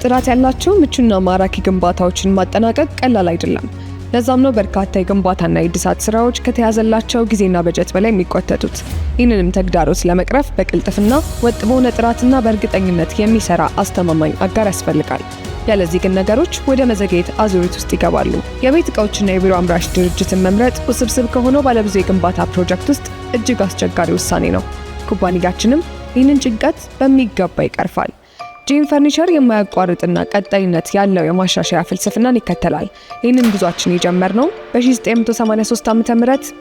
ጥራት ያላቸው ምቹና ማራኪ ግንባታዎችን ማጠናቀቅ ቀላል አይደለም። ለዛም ነው በርካታ የግንባታና የእድሳት ስራዎች ከተያዘላቸው ጊዜና በጀት በላይ የሚቆጠጡት። ይህንንም ተግዳሮት ለመቅረፍ በቅልጥፍና ወጥ በሆነ ጥራትና በእርግጠኝነት የሚሰራ አስተማማኝ አጋር ያስፈልጋል። ያለዚህ ግን ነገሮች ወደ መዘግየት አዙሪት ውስጥ ይገባሉ። የቤት ዕቃዎችና የቢሮ አምራች ድርጅትን መምረጥ ውስብስብ ከሆነው ባለብዙ የግንባታ ፕሮጀክት ውስጥ እጅግ አስቸጋሪ ውሳኔ ነው። ኩባንያችንም ይህንን ጭንቀት በሚገባ ይቀርፋል። ጄም ፈርኒቸር የማያቋርጥና ቀጣይነት ያለው የማሻሻያ ፍልስፍናን ይከተላል። ይህንን ጉዟችን የጀመርነው በ1983 ዓ.ም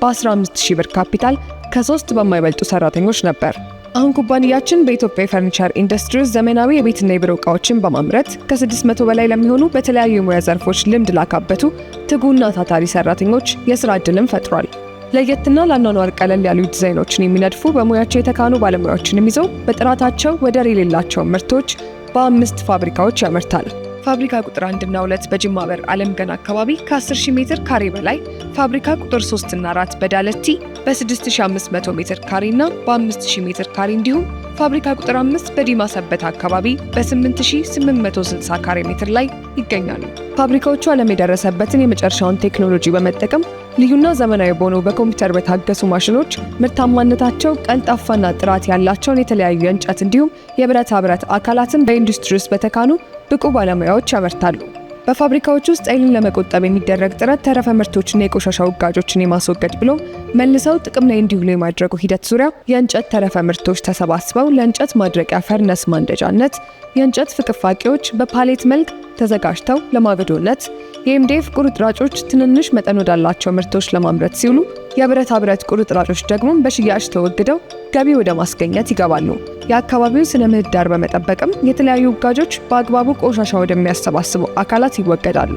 በ15000 ብር ካፒታል ከ3 በማይበልጡ ሰራተኞች ነበር። አሁን ኩባንያችን በኢትዮጵያ የፈርኒቸር ኢንዱስትሪ ውስጥ ዘመናዊ የቤትና የቢሮ ዕቃዎችን በማምረት ከ600 በላይ ለሚሆኑ በተለያዩ የሙያ ዘርፎች ልምድ ላካበቱ ትጉና ታታሪ ሰራተኞች የስራ ዕድልን ፈጥሯል። ለየትና ለአኗኗር ቀለል ያሉ ዲዛይኖችን የሚነድፉ በሙያቸው የተካኑ ባለሙያዎችንም ይዘው በጥራታቸው ወደር የሌላቸው ምርቶች በ5 ፋብሪካዎች ያመርታል። ፋብሪካ ቁጥር 1 እና 2 በጅማ በር ዓለም ገና አካባቢ ከ10000 ሜትር ካሬ በላይ፣ ፋብሪካ ቁጥር 3 እና 4 በዳለቲ በ6500 ሜትር ካሬ እና በ5000 ሜትር ካሬ እንዲሁም ፋብሪካ ቁጥር 5 በዲማ ሰበታ አካባቢ በ8860 ካሬ ሜትር ላይ ይገኛሉ። ፋብሪካዎቹ ዓለም የደረሰበትን የመጨረሻውን ቴክኖሎጂ በመጠቀም ልዩና ዘመናዊ በሆኑ በኮምፒውተር በታገዙ ማሽኖች ምርታማነታቸው ቀልጣፋና ጥራት ያላቸውን የተለያዩ የእንጨት እንዲሁም የብረታ ብረት አካላትን በኢንዱስትሪ ውስጥ በተካኑ ብቁ ባለሙያዎች ያመርታሉ። በፋብሪካዎች ውስጥ ኃይልን ለመቆጠብ የሚደረግ ጥረት ተረፈ ምርቶችና የቆሻሻ ውጋጆችን የማስወገድ ብሎም መልሰው ጥቅም ላይ እንዲውሉ የማድረጉ ሂደት ዙሪያ የእንጨት ተረፈ ምርቶች ተሰባስበው ለእንጨት ማድረቂያ ፈርነስ ማንደጃነት፣ የእንጨት ፍቅፋቂዎች በፓሌት መልክ ተዘጋጅተው ለማገዶነት፣ የኤምዲኤፍ ቁርጥራጮች ትንንሽ መጠን ወዳላቸው ምርቶች ለማምረት ሲውሉ፣ የብረታ ብረት ቁርጥራጮች ደግሞ በሽያጭ ተወግደው ገቢ ወደ ማስገኘት ይገባሉ። የአካባቢው ስነ ምህዳር በመጠበቅም የተለያዩ ውጋጆች በአግባቡ ቆሻሻ ወደሚያሰባስቡ አካላት ይወገዳሉ።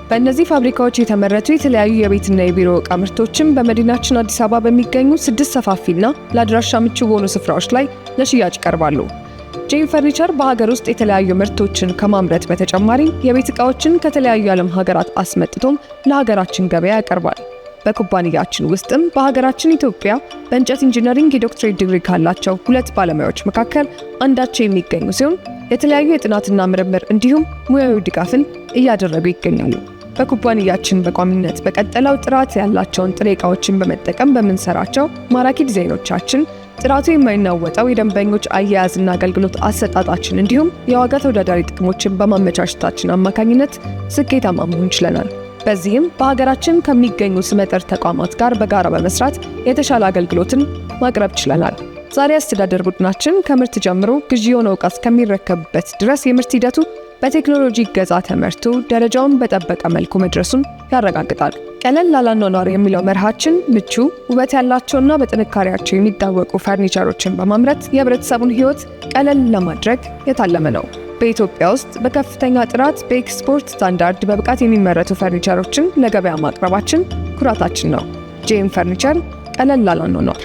በእነዚህ ፋብሪካዎች የተመረቱ የተለያዩ የቤትና የቢሮ ዕቃ ምርቶችም በመዲናችን አዲስ አበባ በሚገኙ 6 ሰፋፊና ለአድራሻ ምቹ በሆኑ ስፍራዎች ላይ ለሽያጭ ይቀርባሉ። ጄም ፈርኒቸር በሀገር ውስጥ የተለያዩ ምርቶችን ከማምረት በተጨማሪ የቤት ዕቃዎችን ከተለያዩ የዓለም ሀገራት አስመጥቶም ለሀገራችን ገበያ ያቀርባል። በኩባንያችን ውስጥም በሀገራችን ኢትዮጵያ በእንጨት ኢንጂነሪንግ የዶክትሬት ዲግሪ ካላቸው 2 ባለሙያዎች መካከል አንዳቸው የሚገኙ ሲሆን የተለያዩ የጥናትና ምርምር እንዲሁም ሙያዊ ድጋፍን እያደረጉ ይገኛሉ። በኩባንያችን በቋሚነት በቀጠለው ጥራት ያላቸውን ጥሬ ዕቃዎችን በመጠቀም በምንሰራቸው ማራኪ ዲዛይኖቻችን ጥራቱ የማይናወጠው የደንበኞች አያያዝና አገልግሎት አሰጣጣችን እንዲሁም የዋጋ ተወዳዳሪ ጥቅሞችን በማመቻቸታችን አማካኝነት ስኬታማ መሆን ችለናል። በዚህም በሀገራችን ከሚገኙ ስመጥር ተቋማት ጋር በጋራ በመስራት የተሻለ አገልግሎትን ማቅረብ ችለናል። ዛሬ አስተዳደር ቡድናችን ከምርት ጀምሮ ግዢ የሆነ ዕቃ እስከሚረከብበት ድረስ የምርት ሂደቱ በቴክኖሎጂ እገዛ ተመርቶ ደረጃውን በጠበቀ መልኩ መድረሱን ያረጋግጣል። ቀለል ላለ አኗኗር የሚለው መርሃችን ምቹ፣ ውበት ያላቸውና በጥንካሬያቸው የሚታወቁ ፈርኒቸሮችን በማምረት የህብረተሰቡን ሕይወት ቀለል ለማድረግ የታለመ ነው። በኢትዮጵያ ውስጥ በከፍተኛ ጥራት በኤክስፖርት ስታንዳርድ በብቃት የሚመረቱ ፈርኒቸሮችን ለገበያ ማቅረባችን ኩራታችን ነው። ጄም ፈርኒቸር፣ ቀለል ላለ አኗኗር።